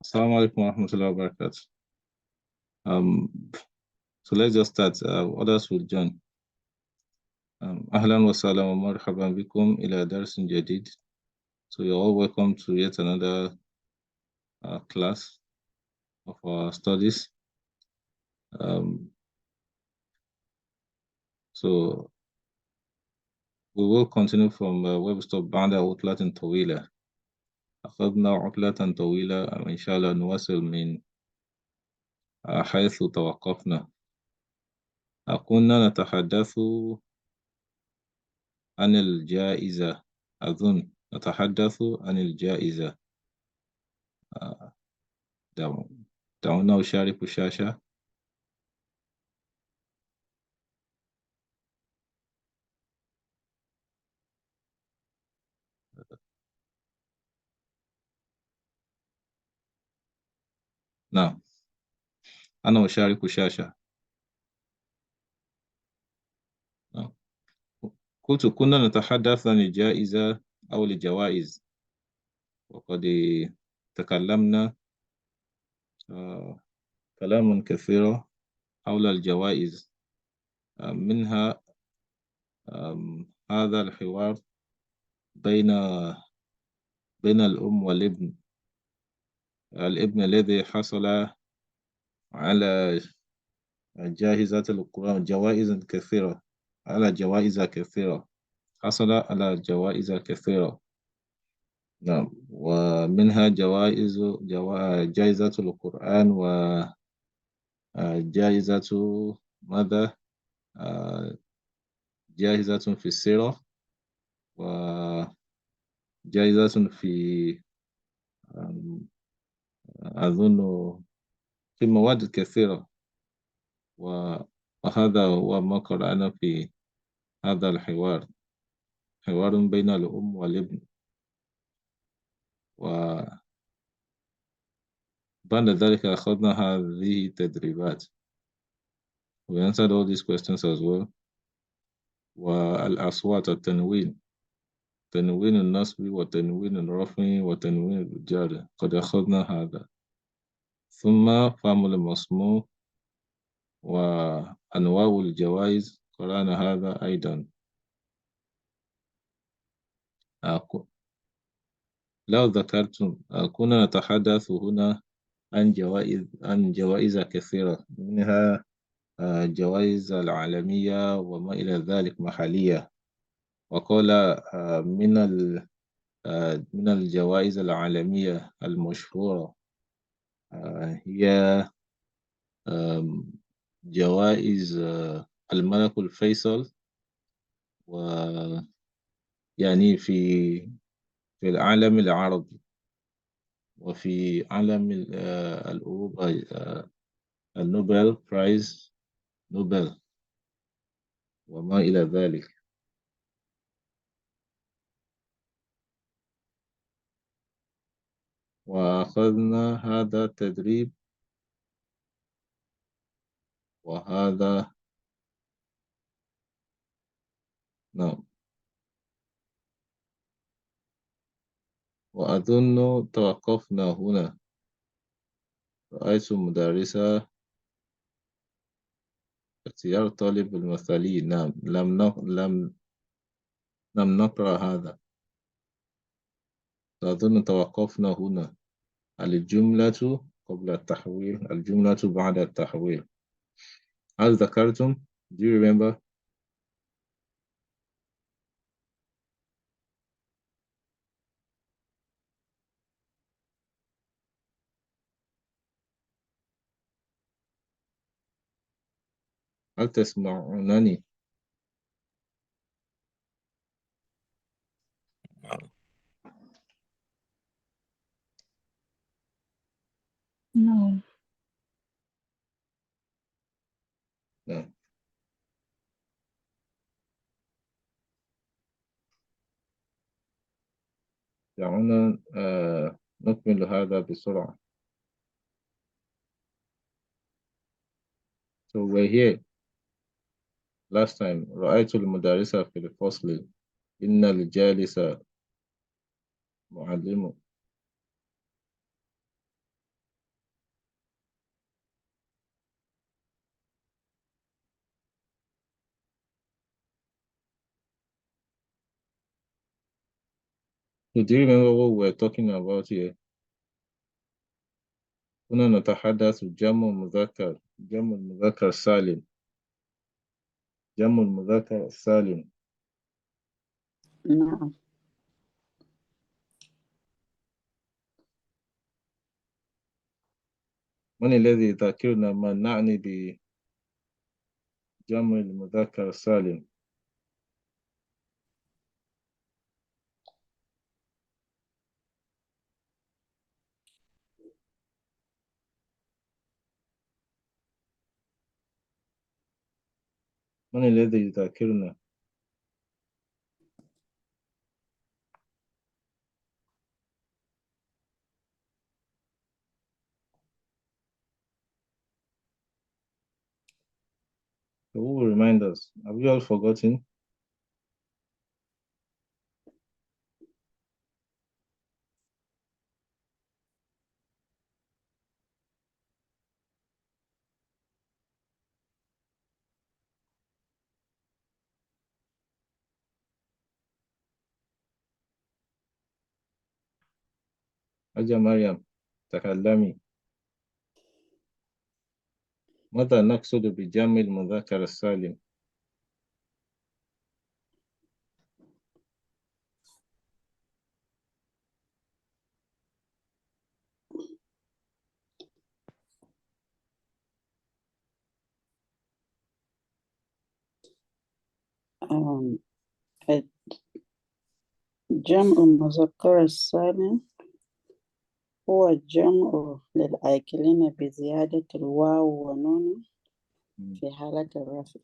Assalamu alaikum wa rahmatullahi wa barakatuh. Um, so let's just start. Others will join. أهلا وسهلا ومرحبا بكم إلى درس جديد. So you're all welcome to yet another class of our studies. So we will continue from where we stopped. بعد عطلة طويلة أخذنا عطلة طويلة إن شاء الله نواصل من حيث توقفنا. كنا نتحدث عن الجائزة. أظن نتحدث عن الجائزة. دعونا أشارك الشاشة. نعم، أنا أشارك الشاشة. نعم. قلت كنا نتحدث عن الجائزة أو الجوائز، وقد تكلمنا كلاما كثيرا حول الجوائز، منها هذا الحوار بين الأم والابن. الابن الذي حصل على جائزة القرآن، جوائز كثيرة، على جوائز كثيرة، حصل على جوائز كثيرة. نعم، ومنها جائزة القرآن، وجائزة ماذا؟ جائزة في السيرة، وجائزة في أظن في مواد كثيرة، وهذا هو ما قرأنا في هذا الحوار، حوار بين الأم والابن. وبعد ذلك أخذنا هذه التدريبات. We answered all these questions as well. والأصوات، التنوين، تنوين النصب وتنوين الرفع وتنوين الجر، قد أخذنا هذا. ثم فهم المسموع وأنواع الجوائز، قرأنا هذا أيضا. لو ذكرتم كنا نتحدث هنا عن جوائز كثيرة، منها جوائز العالمية وما إلى ذلك محلية. وقال من الجوائز العالمية المشهورة هي جوائز الملك الفيصل، ويعني في العالم العربي، وفي عالم الأوروبا النوبل برايز، نوبل وما إلى ذلك. وأخذنا هذا التدريب وهذا. نعم، وأظن توقفنا هنا. رأيت مدرسة اختيار الطالب المثالي. نعم، لم نقرأ هذا. أظن توقفنا هنا. الجملة قبل التحويل، الجملة بعد التحويل. هل ذكرتم؟ Do you remember؟ هل تسمعونني؟ نعم. نعم. دعونا نكمل هذا بسرعة. So we're here. Last time رأيت المدرسة في الفصل. إن الجالس معلم. So do you remember what we were talking about here? هنا نتحدث جمع المذكر سالم. جمع المذكر السالم. نعم. من الذي يذكرنا ما نعني بجمع المذكر السالم؟ من الذي يذكرنا؟ Who will remind us? Have you all forgotten? حاجة مريم تكلمي. ماذا نقصد بجمع المذكر السالم؟ أم، جمع المذكر السالم هو الجمع للآكلين بزيادة الواو ونون في حالة الرفع.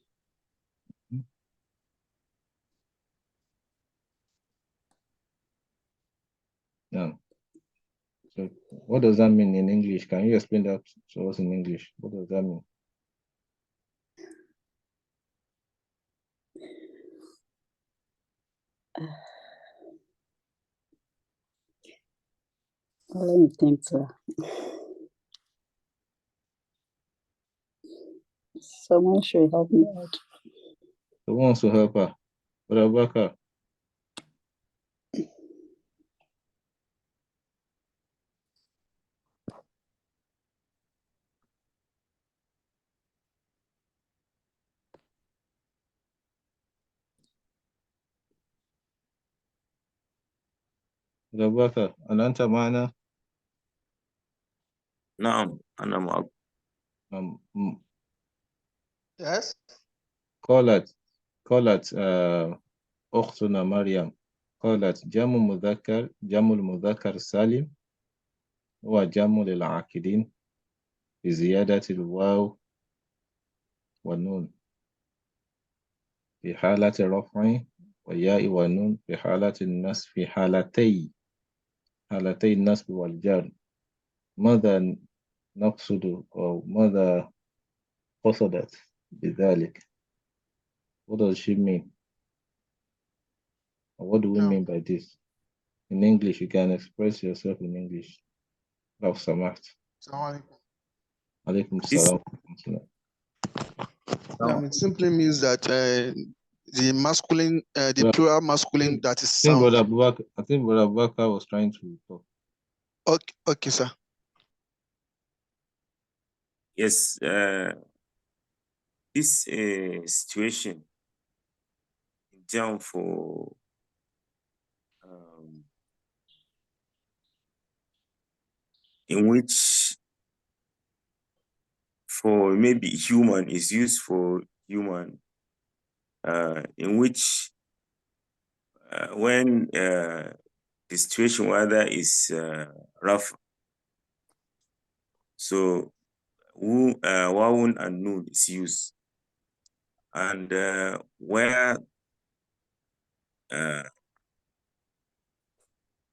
Yeah. So what does that mean in English? Can you explain that to us in English? What does that mean? Let me think, sir. Someone should help me out. Who wants to help her? Rebecca. Rebecca هل أنت معنا؟ نعم أنا معك. um, Yes. قالت أختنا مريم قالت جمع المذكر السالم هو جمع للعاقلين بزيادة الواو والنون في حالة الرفع والياء والنون في حالة النصب في حالتي النصب والجر. ماذا نقصد أو ماذا قصدت بذلك؟ What does she mean? Or what do we mean by this? In English, you can express yourself in English. لو سمحت. السلام عليكم. عليكم السلام. It simply means that the masculine, the plural masculine that is I think sound. Brother Abubakar was trying to talk. Okay, sir. Yes, this situation in terms for in which for maybe human is used for human, in which when the situation weather is rough, so wawun and nun is used, and where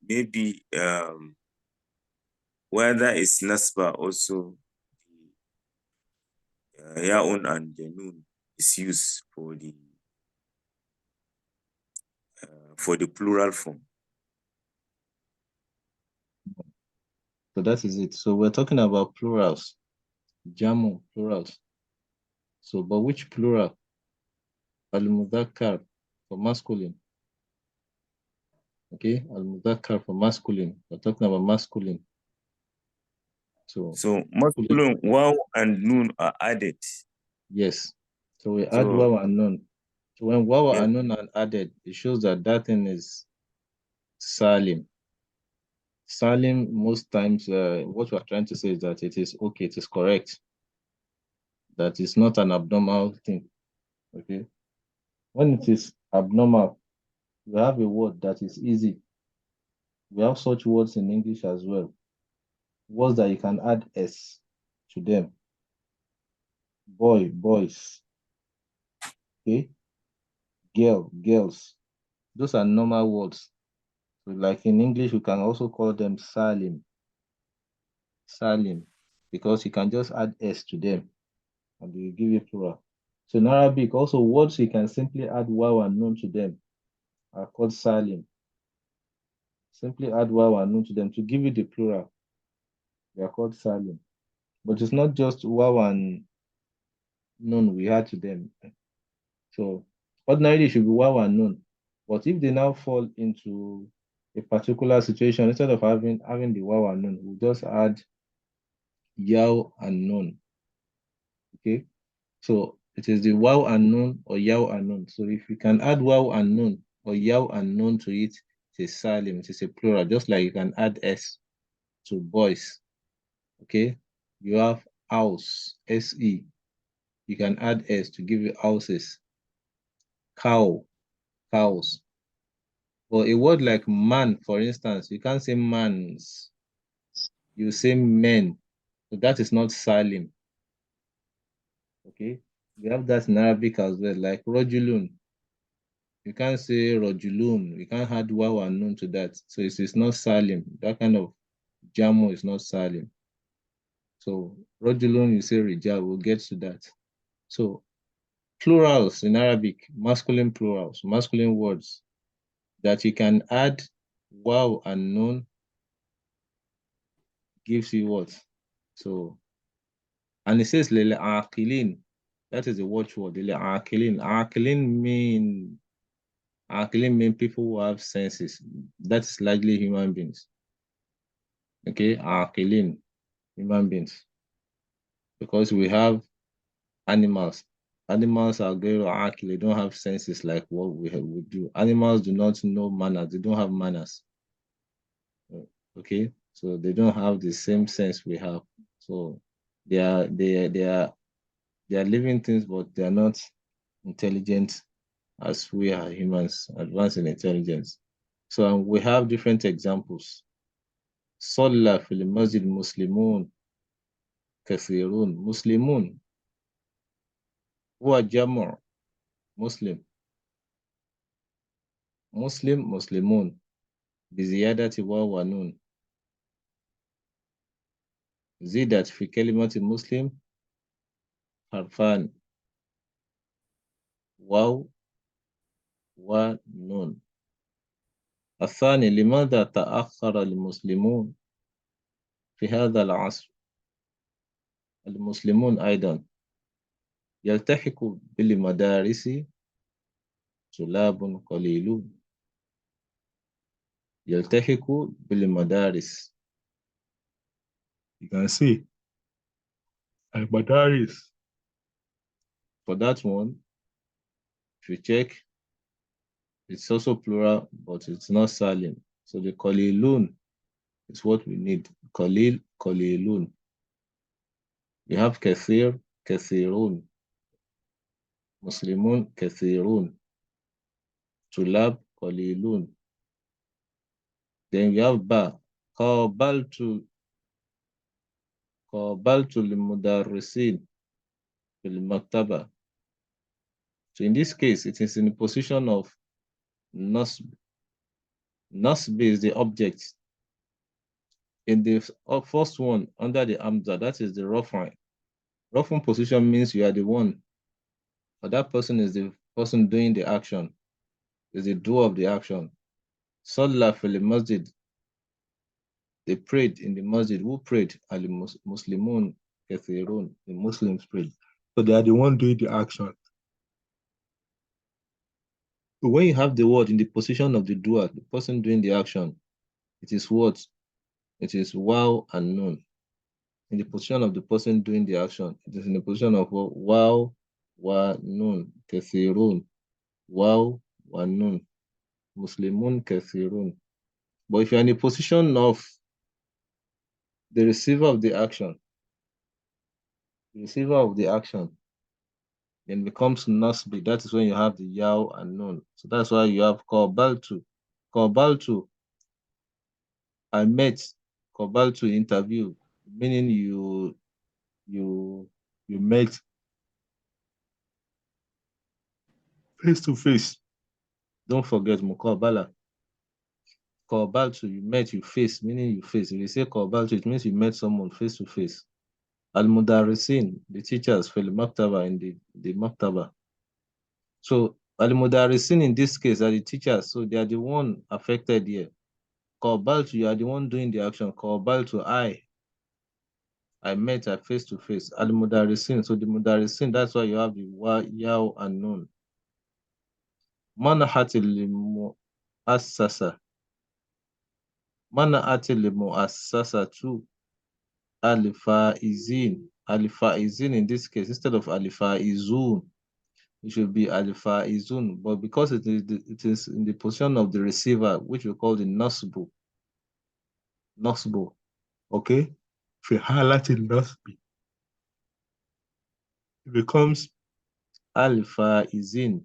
maybe whether is nasba also, yaun and the nun is used for the plural form. So that is it. So we're talking about plurals, jamu, plurals. So, but which plural? Al-Mudhakkar for masculine. Okay, al-muzakkar for masculine. We're talking about masculine. So masculine, waw and noon are added. Yes. So we add waw and noon. So when waw and noon are added, it shows that that thing is salim. Salim, most times, what we're trying to say is that it is okay, it is correct. That is not an abnormal thing. Okay. When it is abnormal, we have a word that is easy. We have such words in English as well. Words that you can add S to them. Boy, boys. Okay. Girl, girls. Those are normal words. So like in English, we can also call them salim. Salim. Because you can just add S to them and they will give you plural. So in Arabic, also words you can simply add waw and nun to them are called salim. Simply add waw and nun to them to give you the plural. They are called salim. But it's not just waw and nun we add to them. So ordinarily it should be waw and nun. But if they now fall into a particular situation, instead of having the waw and nun, we'll just add yaw and nun. Okay. So it is the waw and nun or yaw and nun. So if you can add waw and nun or yaw and nun to it, it is salim, it is a plural, just like you can add S to boys. Okay, you have house, S-E. You can add S to give you houses. Cow, cows. But a word like man, for instance, you can't say mans. You say men. So that is not salim. Okay, we have that in Arabic as well, like rojulun. You can't say rojulun. You can't add waw and nun to that. So it is not salim. That kind of jamo is not salim. So rojulun, you say rijal. We'll get to that. So plurals in Arabic, masculine plurals, masculine words that you can add waw and nun gives you what? So, and it says lil aqilin. That is the watchword. Lil aqilin. Aqilin mean people who have senses. That's largely human beings. Okay, aqilin, human beings. Because we have animals. Animals are going to they don't have senses like what we do. Animals do not know manners. They don't have manners. Okay, so they don't have the same sense we have. So they are living things, but they are not intelligent as we are humans, advanced in intelligence. So we have different examples. صلى في المسجد مسلمون كثيرون. مسلمون هو جمع مسلم. مسلمون بزيادة واو ونون. زيدت في كلمة مسلم حرفان واو ونون. الثاني لماذا تأخر المسلمون في هذا العصر؟ المسلمون أيضا يلتحق بالمدارس طلاب قليلون. يلتحق بالمدارس. You can see المدارس. For that one, if you check, it's also plural, but it's not salim. So the qalilun is what we need. Qalil, qalilun. You have kathir, kathirun. Muslimun, kathirun. Tulab, qalilun. Then you have ba. Qabaltu limudarrisin fil maktaba. So in this case, it is in the position of nasb. Nasb is the object. In the first one, under the amza, that is the raf'an. Raf'an position means you are the one, or that person is the person doing the action, is the doer of the action. Salla fil masjid. They prayed in the masjid. Who prayed? Muslimun kathirun. The Muslims prayed. So they are the one doing the action. When you have the word in the position of the doer, the person doing the action, it is what? It is wow and nun. In the position of the person doing the action, it is in the position of wow, wa nun, kathirun, wow, wa nun, muslimun, kathirun. But if you're in the position of the receiver of the action, then it becomes nasbi. That is when you have the yaw and nun. So that's why you have qabaltu. Qabaltu, I met. Qabaltu, interview, meaning you met face to face. Don't forget muqabala. Qabaltu, you met, you face, meaning you face. If you say qabaltu, it means you met someone face to face. Al-Mudarrisin, the teachers, fil maktaba, in the maktaba. So Al-Mudarrisin in this case are the teachers, so they are the one affected here. Qabaltu, you are the one doing the action. Qabaltu, I met her face to face. Al-Mudarrisin, so the Mudarrisin, that's why you have the wa, yaw, and nun. Manahat al-mu'assasa. Manahat al-mu'assasa too. Al-Faizin. Al-Faizin in this case, instead of Al-Faizun, it should be Al-Faizun. But because it is in the position of the receiver, which we call the Nasbu. Nasbu. Okay? Fi halatin Nasbi. It becomes Al-Faizin.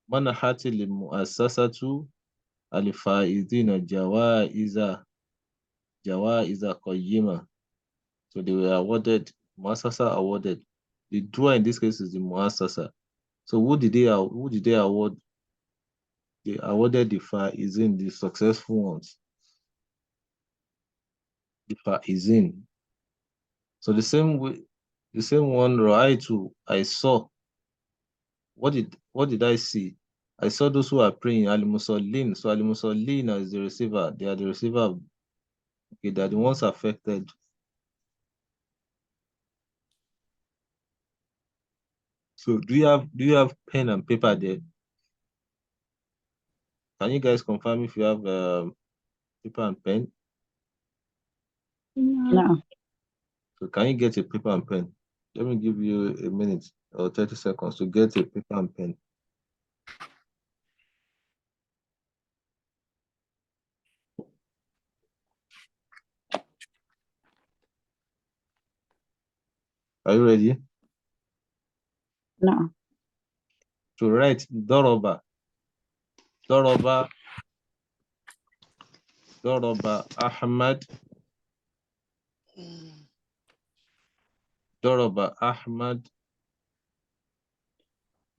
Manahati lil-mu'assasatu Al-Faizina Jawaiza Qayyima. So they were awarded, Muassasa awarded. The doer in this case is the Muassasa. So who did they award? They awarded the Faizin, the successful ones. The Faizin. So the same way, the same one Ra'aitu, I saw. What did I see? I saw those who are praying, Al-Musallin. So Al-Musallin is the receiver. They are the receiver. Okay, they are the ones affected. So do you have pen and paper there? Can you guys confirm if you have paper and pen? No. So can you get a paper and pen? Let me give you a minute or 30 seconds to get a paper and pen. Are you ready? No. To write Doroba. Doroba Ahmad. Doroba Ahmad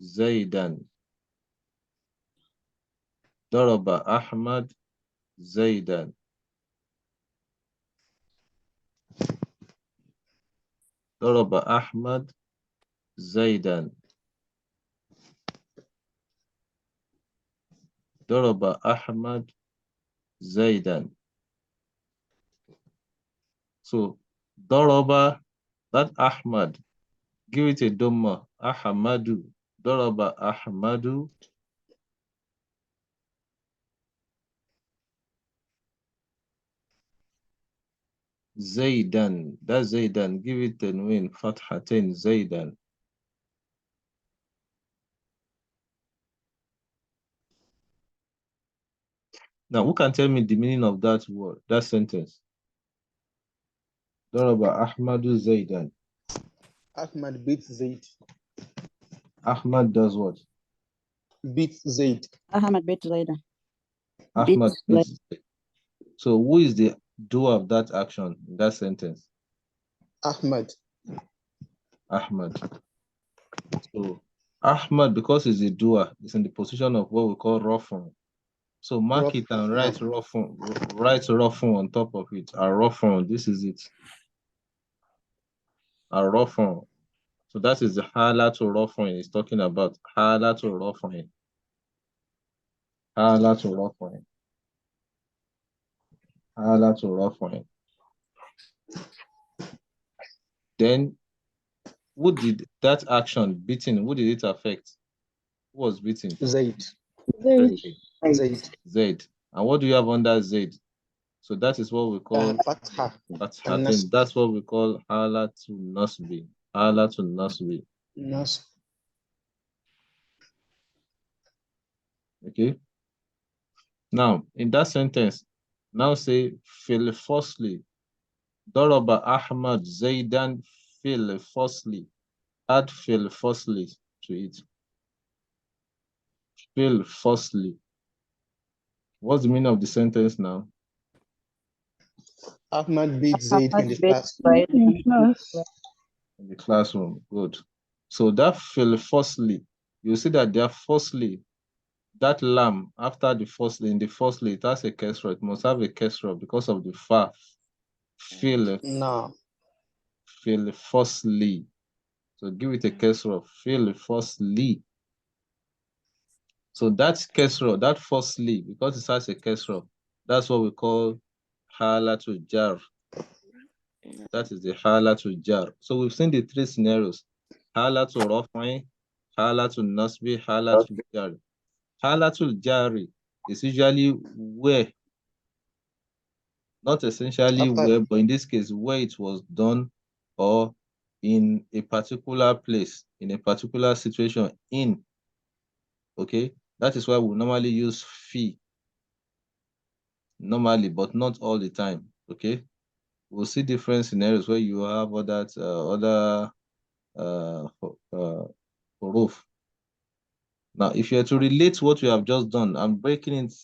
Zaidan. Doroba Ahmad Zaidan. Doroba Ahmad Zaidan. Doroba Ahmad Zaidan. So Doroba, that Ahmad, give it a Dhamma. Ahmadu. Doroba Ahmadu. Zaidan. That's Zaidan. Give it a win. Fathatain Zaidan. Now, who can tell me the meaning of that word, that sentence? Daraba Ahmadu Zaidan. Ahmad beats Zaid. Ahmad does what? Beats Zaid. Ahmad beat Zaidan. Ahmad Beats beats Zaid. So who is the doer of that action in that sentence? Ahmad. Ahmad. So Ahmad, because he's a doer, is in the position of what we call Rafun. So mark it and write Rafun on top of it. A Rafun, this is it. A Rafun. So that is the Hala to Rafun he's talking about. Hala to Rafun. Hala to Rafun. Hala to Rafun. Then who did that action beating? Who did it affect? Who was beaten? Zaid. Zaid. Z. And what do you have under Z? So that is what we call Fatha. Fathatin. That's what we call Halatul Nasbi. Halatul Nasbi. Nas. Okay. Now, in that sentence, now say fil firstly. Daraba Ahmad Zaidan fil firstly. Add fil firstly to it. Fil firstly. What's the meaning of the sentence now? Ahmad beat Zaid in the class. In class. In the classroom. Good. So that fil firstly, you see that there firstly, that lam after the firstly, in the firstly, it has a kesra. It must have a kesra because of the fa. Fil firstly. So give it a kesra. Fil firstly. So that's kesra, that firstly, because it has a kesra, that's what we call halatul jar. That is the halatul jar. So we've seen the three scenarios: halatul raf'i, halatul nasbi, halatul jar. Halatul jari is usually where, not essentially where, but in this case, where it was done or in a particular place, in a particular situation, in. Okay, that is why we normally use fi. Normally, but not all the time. Okay, we'll see different scenarios where you have other huruf. Now, if you are to relate what we have just done, I'm breaking it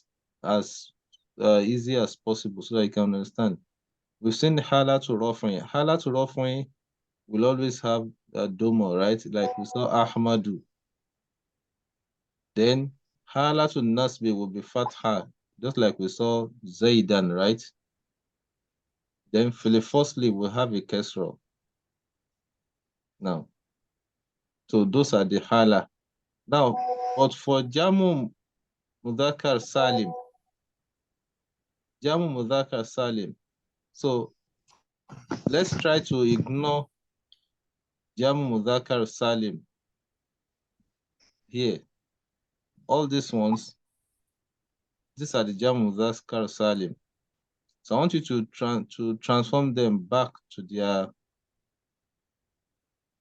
as easy as possible so that you can understand. We've seen hala to rafin. Hala to rafin will always have a domo, right? Like we saw Ahmadu. Then hala to nasbi will be fatha, just like we saw Zaidan, right? Then firstly we'll have a kesra. Now, so those are the hala. Now, but for Jamu Mudhakar Salim, so let's try to ignore Jamu Mudhakar Salim here. All these ones, these are the Jamu Mudhakar Salim. So I want you to transform them back to their,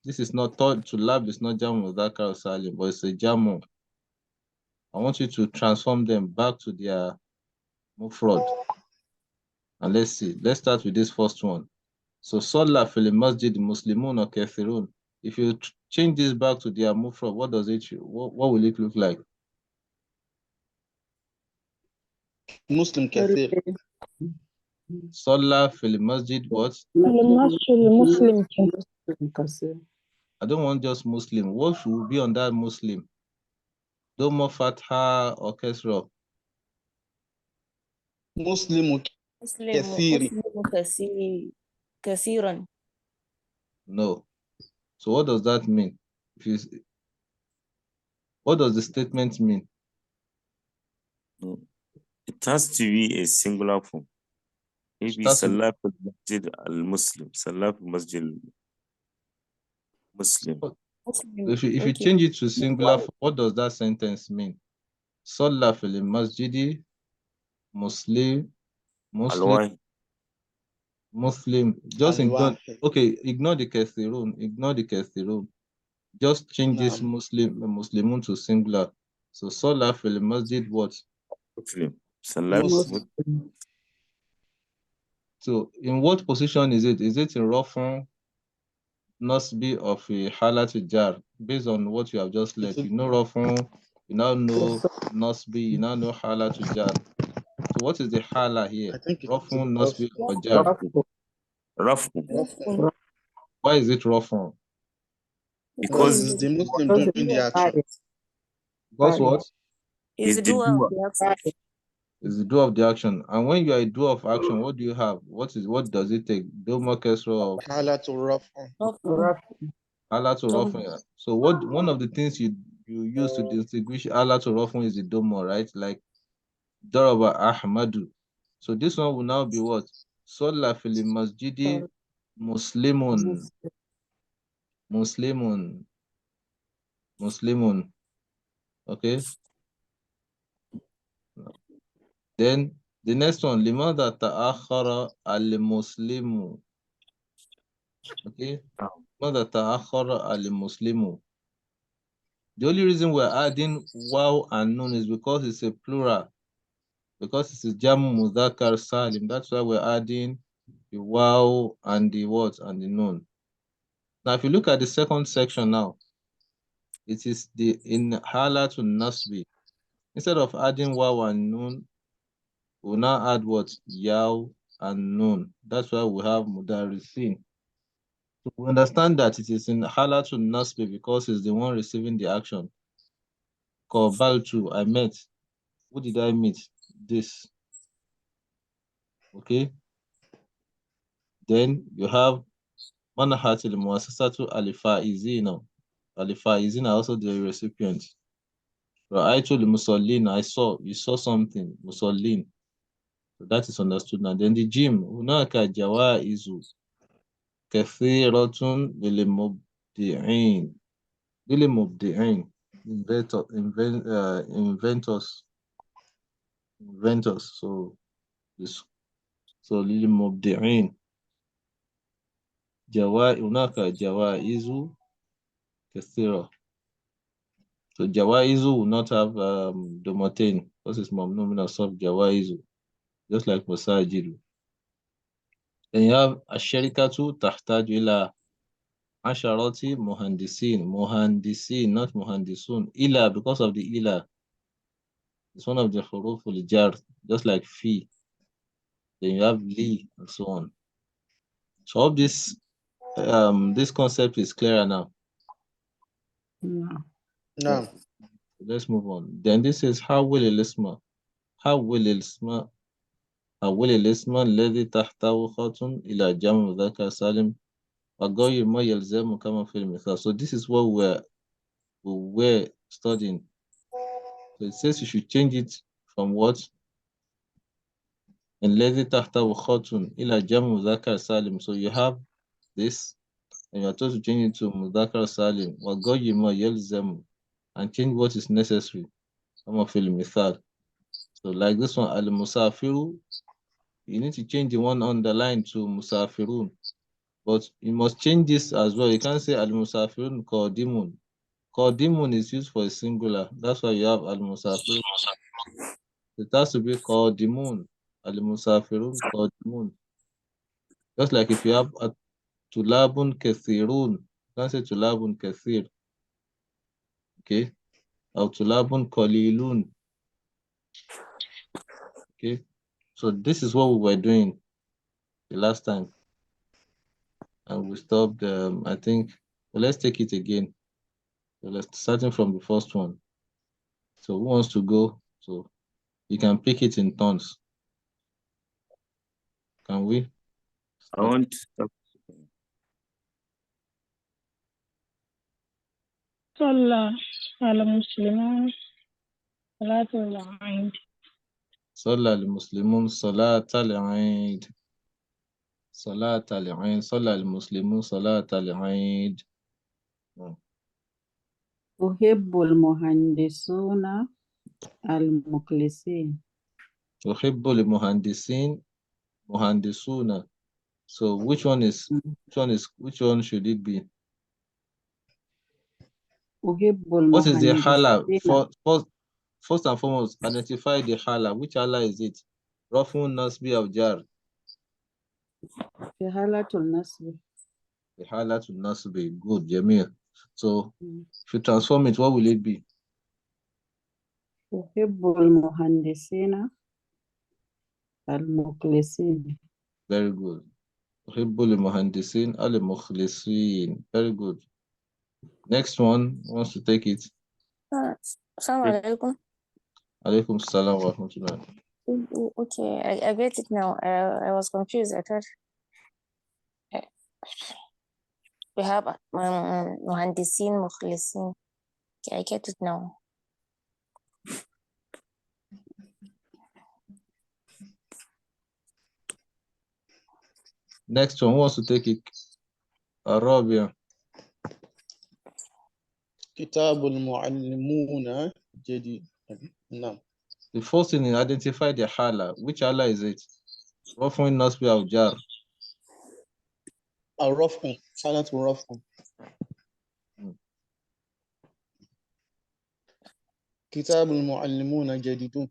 this is not taught to lab, it's not Jamu Mudhakar Salim, but it's a Jamu. I want you to transform them back to their mufrad. And let's see. Let's start with this first one. So Salah fil masjid Muslimun or Kathirun. If you change this back to their mufrad, what does it? What will it look like? Muslim Kathir. Salah fil masjid what? Muslim. I don't want just Muslim. What should be on that Muslim? Domo Fatha or Kesra? Muslim Kathiri. كثيرا. No. So what does that mean? What does the statement mean? It has to be a singular form. Maybe Salah fil Masjid al-Muslim. Salah fil Masjid Muslim. If you change it to singular form, what does that sentence mean? Salah fil masjidi Muslim. Just ignore. Okay, ignore the Kathirun. Just change this Muslimun to singular. So Salah fil masjid what? Muslim. Salah Muslim. So in what position is it? Is it in Rafun, Nasbi, of a Halat Jar? Based on what you have just learned. You know Rafun, you now know Nasbi, you now know Halat Jar. So what is the Hala here? Rafun, Nasbi, or Jar? Rafu. Why is it Rafun? Because the Muslim doing the action. Because what? Is the doer. Is the do of the action. And when you are a doer of action, what do you have? What does it take? Doma Kesra of Hala to Raf'un. Allah to Rafun. So one of the things you use to distinguish Allah to Rafun is the Doma, right? Like Daraba Ahmadu. So this one will now be what? Salah fil masjidi Muslimun. Okay. Then the next one, لماذا تأخر المسلم. Okay. لماذا تأخر المسلم. The only reason we're adding wow and nun is because it's a plural. Because it's a jamu mudhakkar salim. That's why we're adding the wow and the what and the nun. Now, if you look at the second section now, it is the in halatu nasbi. Instead of adding wow and nun, we'll now add what? Yaw and nun. That's why we have mudarisin. So we understand that it is in halatu nasbi because it's the one receiving the action. Qabaltu, I met. Who did I meet? This. Okay. Then you have Manahatil Muasasatu Alifaizina. Alifaizina are also the recipient. Ra'aytu Musallin, I saw, you saw something, Musallin. So that is understood now. Then the gym, Hunaka Jawaizu Kathiratun Lilimubdi'in. Lilimubdi'in. Inventors. So this, so Lilimubdi'in. Hunaka Jawaizu Kathira. So Jawaizu will not have domain because it's mamnu of Jawaizu, just like Masajidu. Then you have Asherikatu Tahtaju ila Asharati Muhandisin, not Muhandisun. Ila, because of the ila. It's one of the huruful jar, just like fi. Then you have li and so on. So I hope this concept is clearer now. No. No. Let's move on. Then this is how will الاسم الذي تحته خط إلى جمع مذكر سالم وغير ما يلزم كما في المثال. So this is what we were studying. So it says you should change it from what? الذي تحته خط إلى جمع مذكر سالم. So you have this and you are told to change it to مذكر سالم وغير ما يلزم and change what is necessary كما في المثال. So like this one, al-musafiru, you need to change the one on the line to musafirun. But you must change this as well. You can't say al-musafirun qadimun. Qadimun is used for a singular. That's why you have al-musafirun. It has to be qadimun. Al-musafirun qadimun. Just like if you have tulabun kathirun, you can't say tulabun kathir. Okay? Or tulabun qalilun. Okay? So this is what we were doing the last time. And we stopped, I think, well, let's take it again. So let's starting from the first one. So who wants to go? So you can pick it in turns. Can we? I want to stop. صلى على المسلمون صلاة العيد. صلى المسلمون صلاة العيد. صلاة العيد. صلى المسلمون صلاة العيد. أحب المهندسون المخلصين. أحب المهندسين مهندسون. So which one should it be? أحب What is the hala? المهندسين. First and foremost, identify the hala. Which hala is it? Rafun Nasbi of Jar. في حالة النصب. The hala to Nasbi. Good, Jamil. So if you transform it, what will it be? أحب المهندسين المخلصين. Very good. أحب المهندسين المخلصين. Very good. Next one wants to take it. Assalamu alaikum. Alaikum salam wa rahmatullah. Okay, I get it now. I was confused. I thought we have muhandisin, mukhlisin. Okay, I get it now. Next one wants to take it. Arabia. كتاب المعلمون جديد. نعم. The first thing is identify the hala. Which hala is it? Rafun Nasbi al Jar. الرفع حالة الرفع كتاب المعلمون جديدون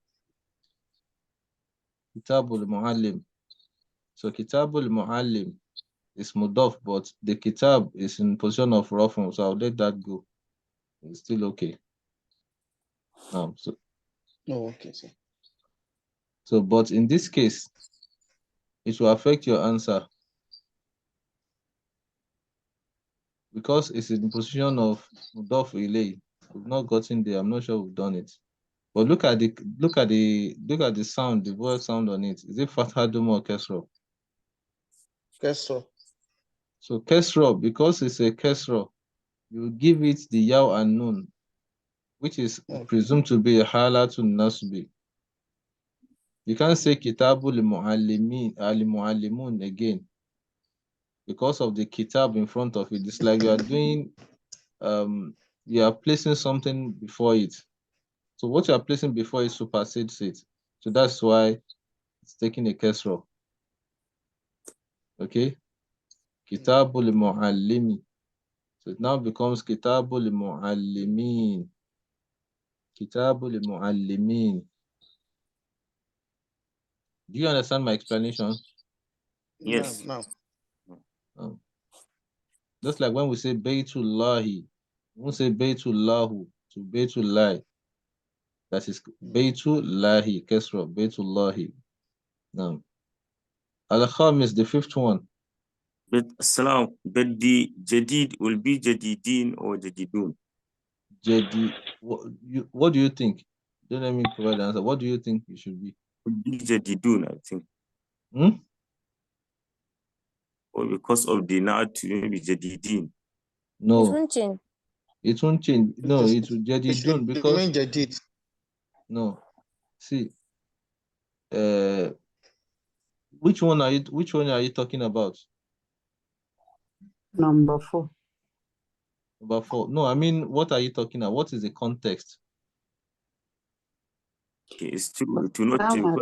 Kitabul Muallim. So Kitabul Muallim is mudaf, but the kitab is in position of rafun, so I'll let that go. It's still okay. Oh, okay, sir. So, but in this case, it will affect your answer because it's in position of mudaf ilay. We've not gotten there. I'm not sure we've done it. But look at the sound, the voice sound on it. Is it fatha duma or kesra? Kesra. So kesra, because it's a kesra, you give it the yaw and nun, which is presumed to be a halatun nasbi. You can't say kitabul muallimun again because of the kitab in front of it. It's like you are doing, you are placing something before it. So what you are placing before it supersedes it. So that's why it's taking a kesra. Okay? Kitabul muallimi. So it now becomes kitabul muallimin. Kitabul muallimin. Do you understand my explanation? Yes. No. Just like when we say Baytullahi, we won't say Baytullahu to Baytullahi. That is Baytullahi, Kesra, Baytullahi. Now, Al-Khamis, the fifth one. But Salam, but the Jadid will be Jadidin or Jadidun. Jadi, what do you think? Don't let me provide the answer. What do you think it should be? Will be Jadidun, I think. Or because of the Na'at, maybe Jadidin. No. It won't change. It won't change. No, it will Jadidun because Jadid. No. See, which one are you talking about? Number 4. Number 4. No, I mean, what are you talking about? What is the context? Okay, it's true. It will not change.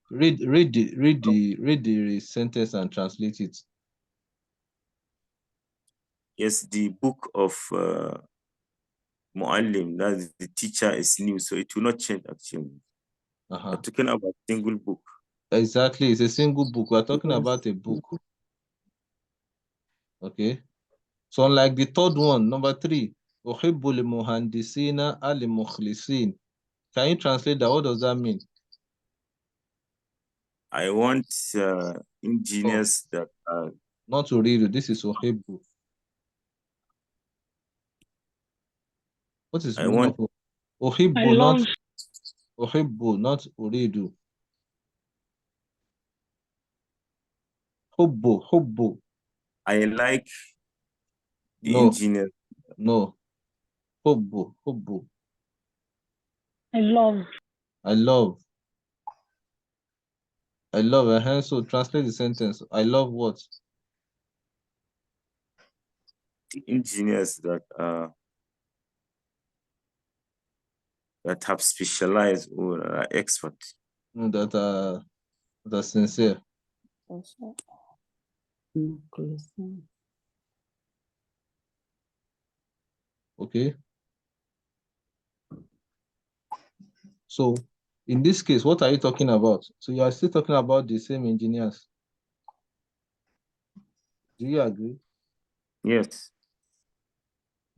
Read the sentence and translate it. Yes, the book of Muallim, that the teacher is new, so it will not change actually. We're talking about single book. Exactly, it's a single book. We're talking about a book. Okay. So unlike the third one, number 3, Uhibbul Muhandisina Ali Mukhlisin. Can you translate that? What does that mean? I want engineers that are not Uridu. This is Uhibbu. What is I want Uhibbu, not Uhibbu, not Uridu. Hubbu. I like the engineer. No. Hubbu. I love. So translate the sentence. I love what? The engineers that have specialized or are expert. No, that are sincere. Okay. So in this case, what are you talking about? So you are still talking about the same engineers. Do you agree? Yes.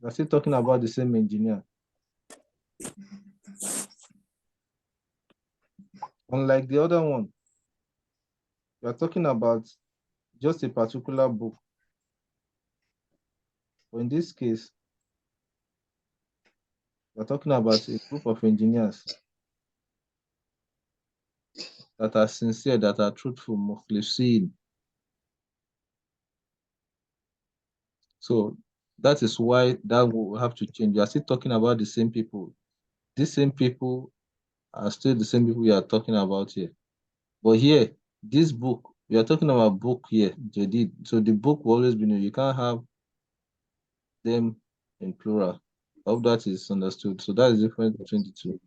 You're still talking about the same engineer. Unlike the other one, you're talking about just a particular book. But in this case, we're talking about a group of engineers that are sincere, that are truthful, mukhlisin. So that is why that will have to change. You are still talking about the same people. These same people are still the same people we are talking about here. But here, this book, we are talking about book here, Jadid. So the book will always be new. You can't have them in plural. I hope that is understood. So that is the difference between the two.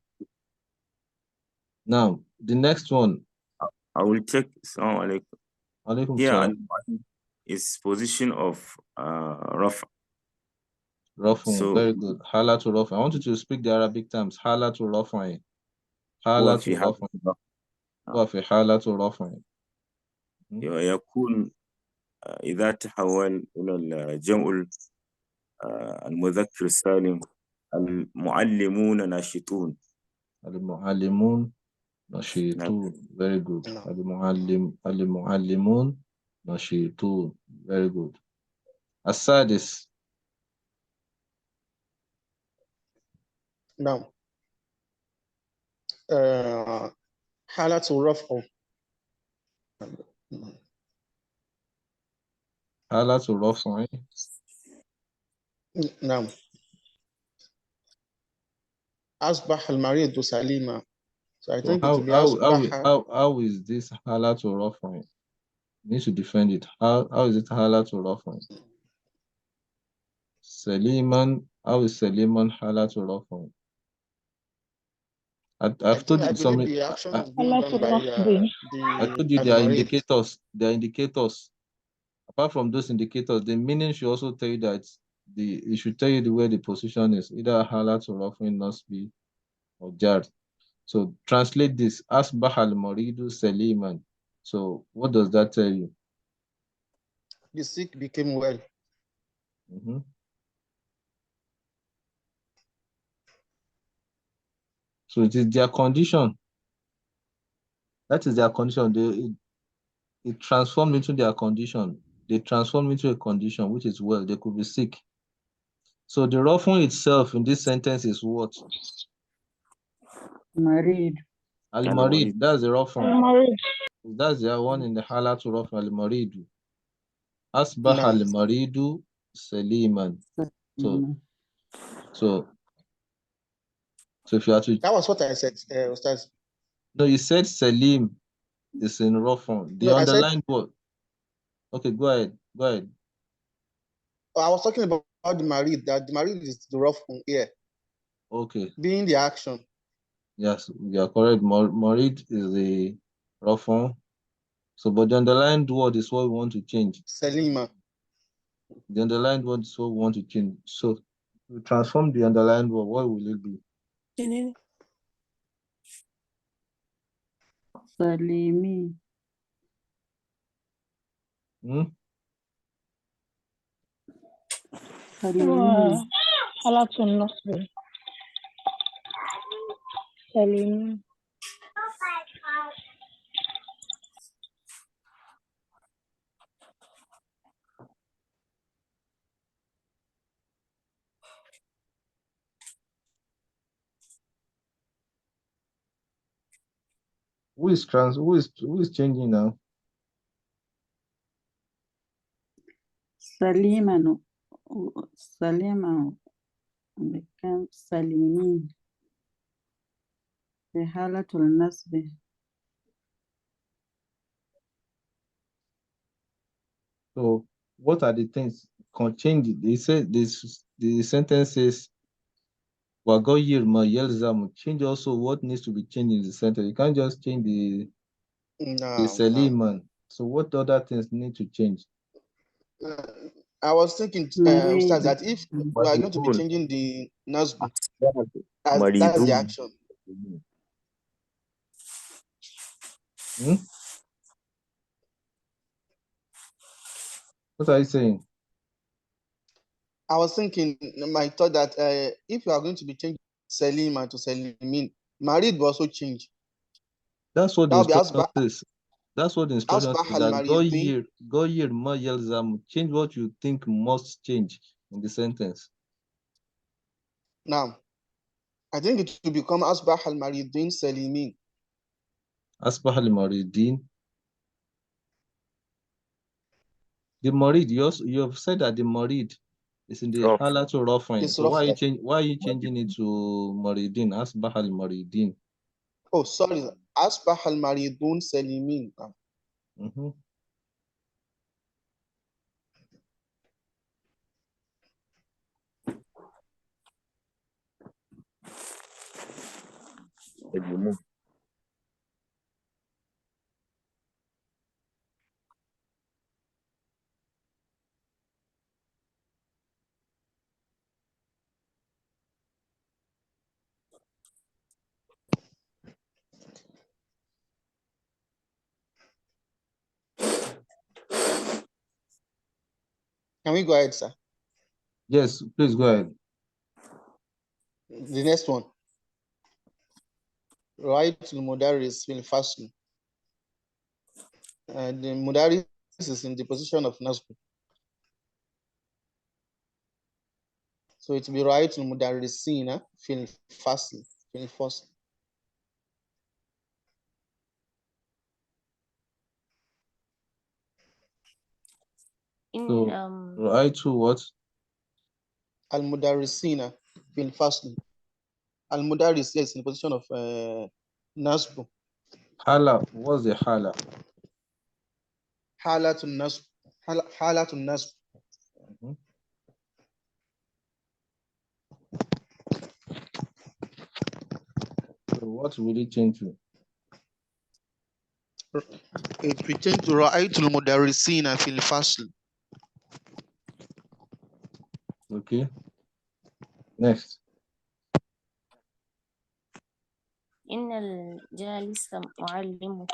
Now, the next one. I will check. Assalamu alaikum. Alaikum Here salam. is position of Rafa. Rafun, very good. Hala to Rafun. I want you to speak the Arabic terms. Hala to Rafun. Hala to Rafun. وفي حالة رفع. يكون إذا تحول إلى الجمع المذكر السالم المعلمون ناشطون. المعلمون نشيطون. Very good. المعلمون نشيطون. Very good. السادس. نعم. حالة رفع. حالة رفع. نعم. أصبح المريض سليما. So I think it will be how is this حالة رفع? You need to defend it. How is it حالة رفع? سليما. How is سليما حالة رفع? I've told you something. The action is being done by I told you there are indicators. There are indicators. Apart from those indicators, the meaning should also tell you that it should tell you where the position is, either halat or often nasbi or jar. So translate this. Asbah al maridu saliman. So what does that tell you? The sick became well. So it is their condition. That is their condition. It transformed into their condition. They transformed into a condition which is well. They could be sick. So the rafun itself in this sentence is what? Marid. Al-Marid. That's the rafun. That's the one in the halat rafun. Al-Maridu. Asbah al-Maridu saliman. So if you have to. That was what I said, Ustaz. No, you said Salim is in rafun. The underlined word. Okay, go ahead. I was talking about the Marid, that the Marid is the rafun here. Okay. Being the action. Yes, you are correct. Marid is the rafun. So, but the underlined word is what we want to change. Salima. The underlined word is what we want to change. So, we transform the underlined word. What will it be? Salimi. Salimi. Halatun Nasbi. Salim. Who is changing now? Salimanu. Salima became Salimi. The halatul nasbi. So, what are the things contained? They say the sentence says Wagoyir ma yelzamu. Change also what needs to be changed in the sentence. You can't just change the Saliman. So what other things need to change? I was thinking, Ustaz, that if we are going to be changing the Nasbi, that's the action. What are you saying? I was thinking, my thought that if you are going to be changing Salima to Salimin, Marid will also change. That's what the instruction says. That's what the instruction says. That go here, ma yelzamu. Change what you think must change in the sentence. Now, I think it will become Asbah al-Maridin Salimin. Asbah al-Maridin. The Marid, you have said that the Marid is in the Halatu Rafin. So why are you changing it to Maridin? Asbah al-Maridin. Oh, sorry. Asbah al-Maridun Salimin. Can we go ahead, sir? Yes, please go ahead. The next one. Right to Mudaris fil fasl. The Mudaris is in the position of Nasb. So it will be right to Mudarisina fil fasl. Fil fasl. So, right to what? Al Mudarisina fil fasl. Al Mudaris, yes, in the position of Nasb. Hala, what's the hala? Halatun Nasb. Halatun Nasb. Mhm. So what will it change to? It will change to Ra'aytul Mudarisina fil fasl. Okay. Next. إن الجالس معلم.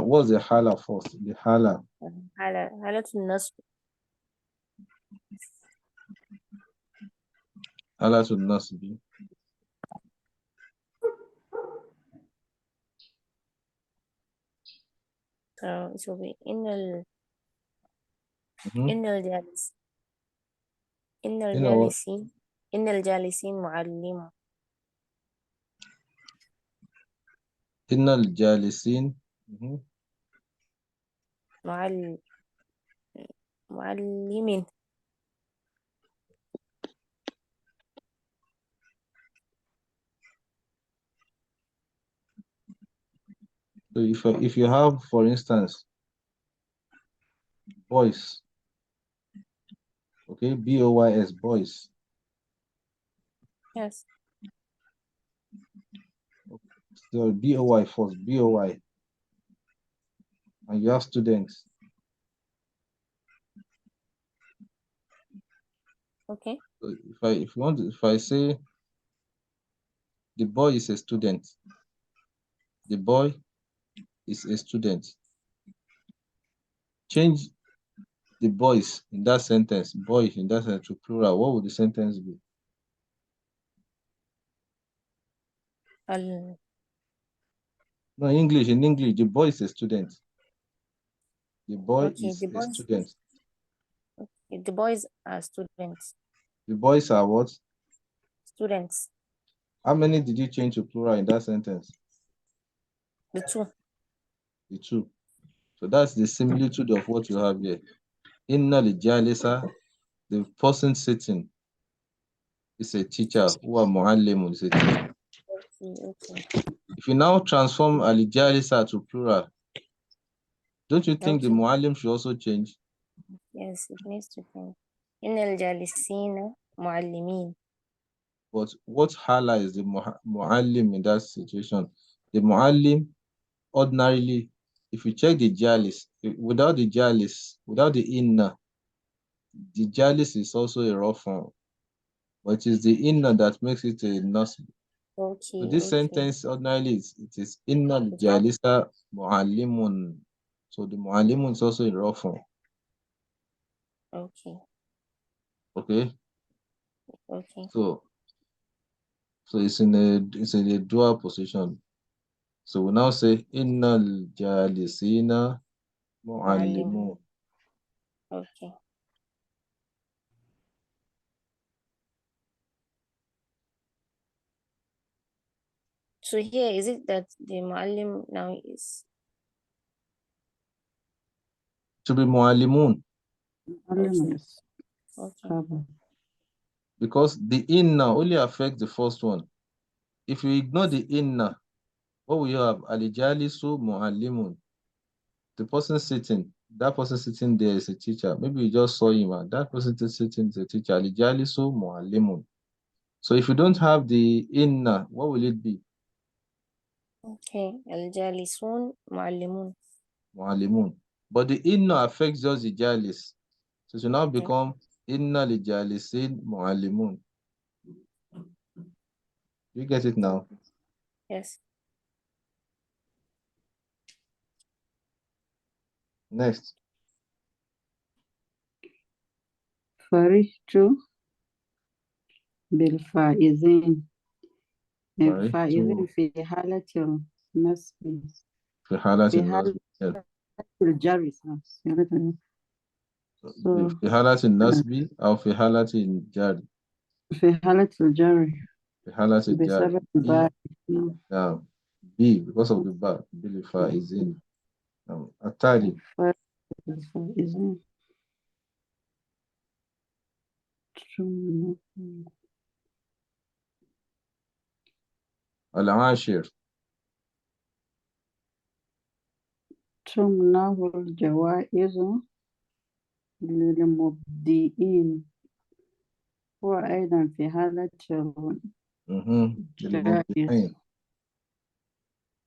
What's the hala first? The hala. حالة النصب. Hala to nasbi. So it will be Mhm. إن الجالس إن You know what? الجالسين إن الجالسين معلم. Innal jalisin. Mhm. معلمين. So if you have, for instance, boys, okay, boys, boys. Yes. So boy first, boy, and you have students. Okay. So if I say the boy is a student, the boy is a student. Change the boys in that sentence, boy in that sentence to plural. What would the sentence be? No, English. In English, the boy is a student. The boy Okay. is a student. The boys are students. The boys are what? Students. How many did you change to plural in that sentence? The two. The two. So that's the similitude of what you have here. Inna lijalisa, the person sitting is a teacher. Huwa muallimun is a teacher. Okay. If you now transform alijalisa to plural, don't you think the Okay. muallim should also change? Yes, it needs to change. إن الجالسين معلمين. But what hala is the muallim in that situation? The muallim, ordinarily, if you check the jalis, without the jalis, without the inna, the jalis is also a raw form, but it is the inna that makes it a nasb. Okay. So this Okay. sentence ordinarily it is inna It's not- jalisa muallimun. So the muallimun is also a raw form. Okay. Okay. Okay. So it's in a dual position. So we now say innal jalisina muallimun. معلم. Okay. So here, is it that the معلم now is To be muallimun, معلم is okay? covered. because the inna only affects the first one. If you ignore the inna, what will you have? Alijalisu muallimun. The person sitting, that person sitting there is a teacher. Maybe you just saw him, and that person sitting is a teacher. Alijalisu muallimun. So if you don't have the inna, what will it be? Okay. الجالسون معلمون. Muallimun. But the inna affects just the jalis. So it will now become inna li jalisin muallimun. You get it now? Yes. Next. فرحت بالفائزين. فرحت الفائزين في حالة النصب، في حالة في النصب. حالة الجر. في حالة النصب أو في حالة الجر. في حالة الجر في حالة الجر. بسبب B. باء. نعم. B because of the bar. بالفائزين. نعم. التالي. الفائزين. العاشر. تمنح الجوائز للمبدئين، وأيضا في حالة للمبدعين.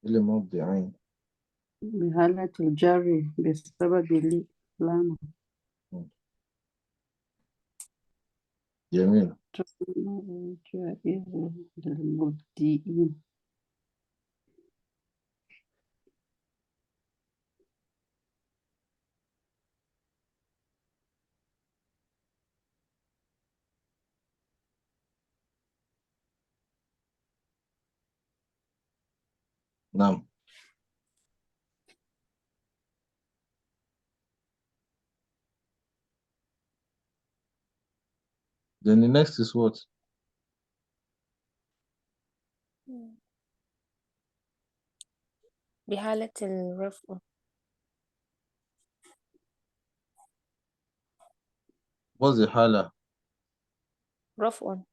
للمبدعين. بحالة الجر بسبب الإعلام. جميل. تمنح الجوائز للمبدئين. نعم. Then the next is what? بحالة الرفع. What's the حالة? رفع.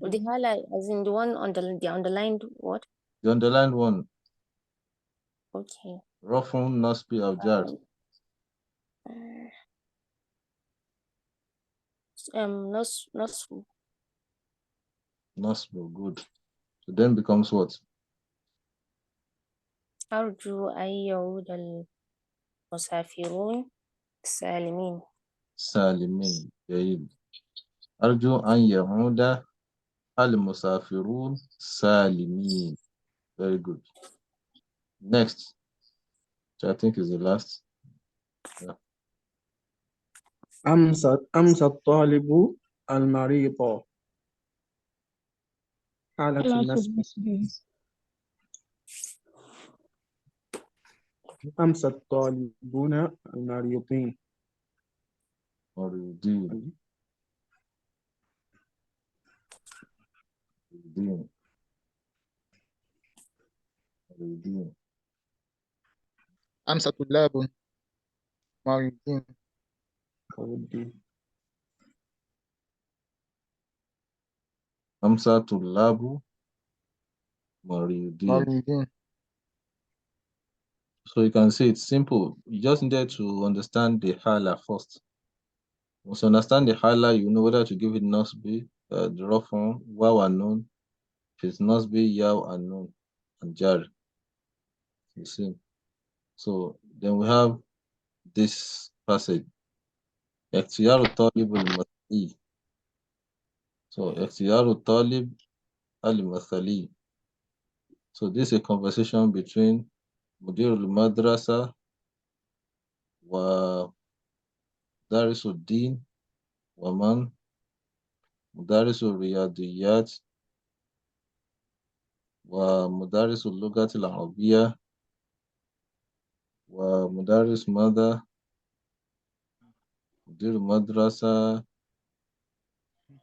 The highlight, as in the one on the underlined what? The underlined one. Okay. رفع نصب أو جر. نصب. نصب. Good. So then becomes what? أرجو أن يعود المسافرون سالمين. سالمين. جيد. أرجو أن يعود المسافرون سالمين. Very good. Next, which I think is the last. Yeah. أمس الطالب المريض. حالة حالة النصب. النصب. أمس الطالبون المريضين. مريضين. مريضين. مريضين. أمس طلاب مريضين. أمس طلاب مريضين. So you can see it's simple. You just need to understand the hala first. Once you understand the hala, you know whether to give it nasbi, the rough one, waw unknown. If it's nasbi, yaw unknown, and jar. You see. So then we have this passage. اختيار الطالب المثلي. So اختيار الطالب المثلي. So this is a conversation between مدير المدرسة ودارس الدين ومن مدرس الرياضيات ومدرس اللغة العربية ومدرس ماذا؟ مدير المدرسة.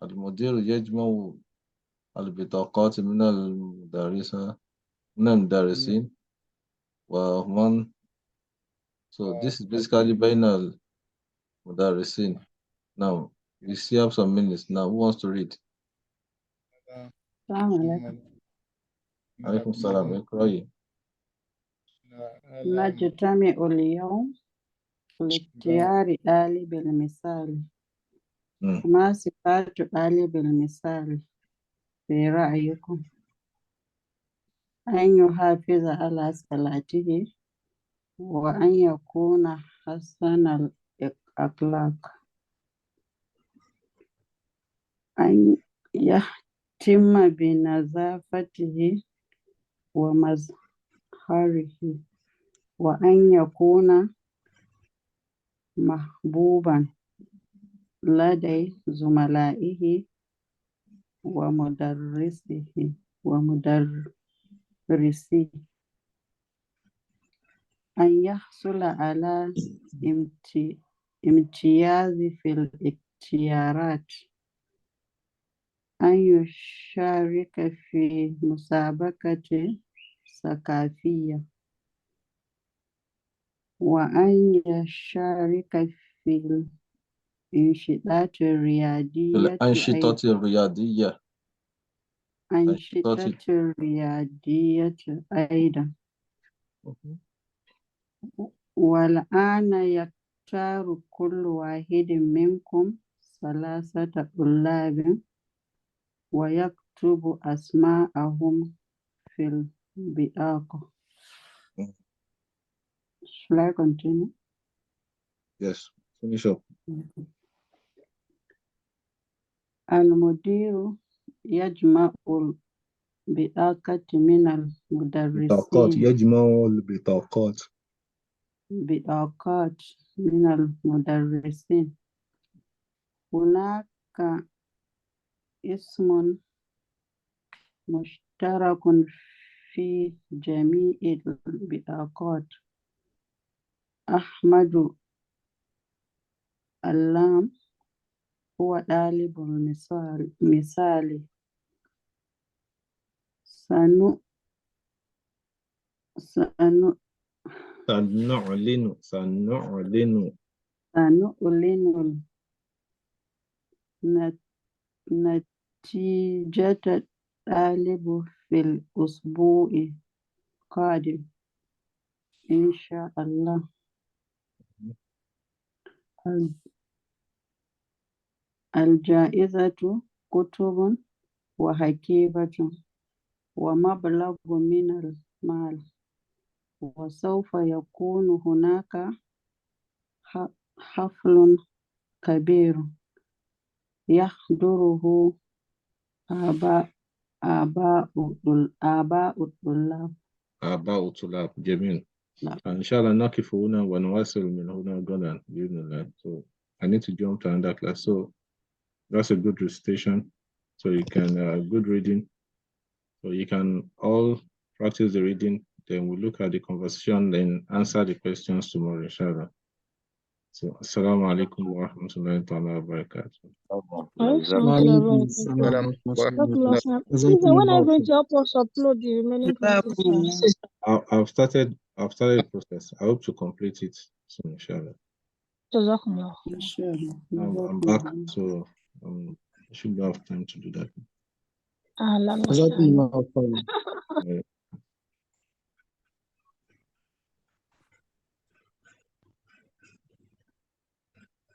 المدير يجمع البطاقات من المدرسين ومن. So this is basically بين المدرسين. Now we still have some minutes. Now who wants to read? السلام عليكم. عليكم السلام. اقرأي. نجتمع اليوم لاختيار آلي بالمثال. ما صفات آلي بالمثال في رأيكم؟ أن يحافظ على صلاته، وأن يكون حسن الأخلاق، أن يتم بنظافته ومظهره وأن يكون محبوبا لدى زملائه ومدرسيه أن يحصل على امتياز في الاختيارات أن يشارك في مسابقة ثقافية وأن يشارك في الأنشطة الرياضية الأنشطة الرياضية أيضا. والآن يختار كل واحد منكم 3 طلاب ويكتب أسماءهم في البطاقة. Shall I continue? Yes, finish up. المدير يجمع البطاقة من بطاقات، المدرسين. يجمع البطاقات. بطاقات من المدرسين. هناك اسم مشترك في جميع البطاقات. أحمد اللام هو طالب مثالي. سنعلن نتيجة الطالب في الأسبوع القادم إن شاء الله. الجائزة كتب وحقيبة ومبلغ من المال. وسوف يكون هناك حفل كبير يحضره آباء الطلاب. جميل. نعم. إن شاء الله نقف هنا ونواصل من هنا غدا بإذن الله. So I need to jump to another class. So that's a good recitation. So you can good reading. So you can all practice the reading. Then we'll look at the conversation and answer the questions tomorrow, inshallah. So assalamu alaikum wa rahmatullahi wa barakatuh. When are you going to help us upload the remaining classes? I've started the process. I hope to complete it soon, inshallah. I'm back, so I should have time to do that.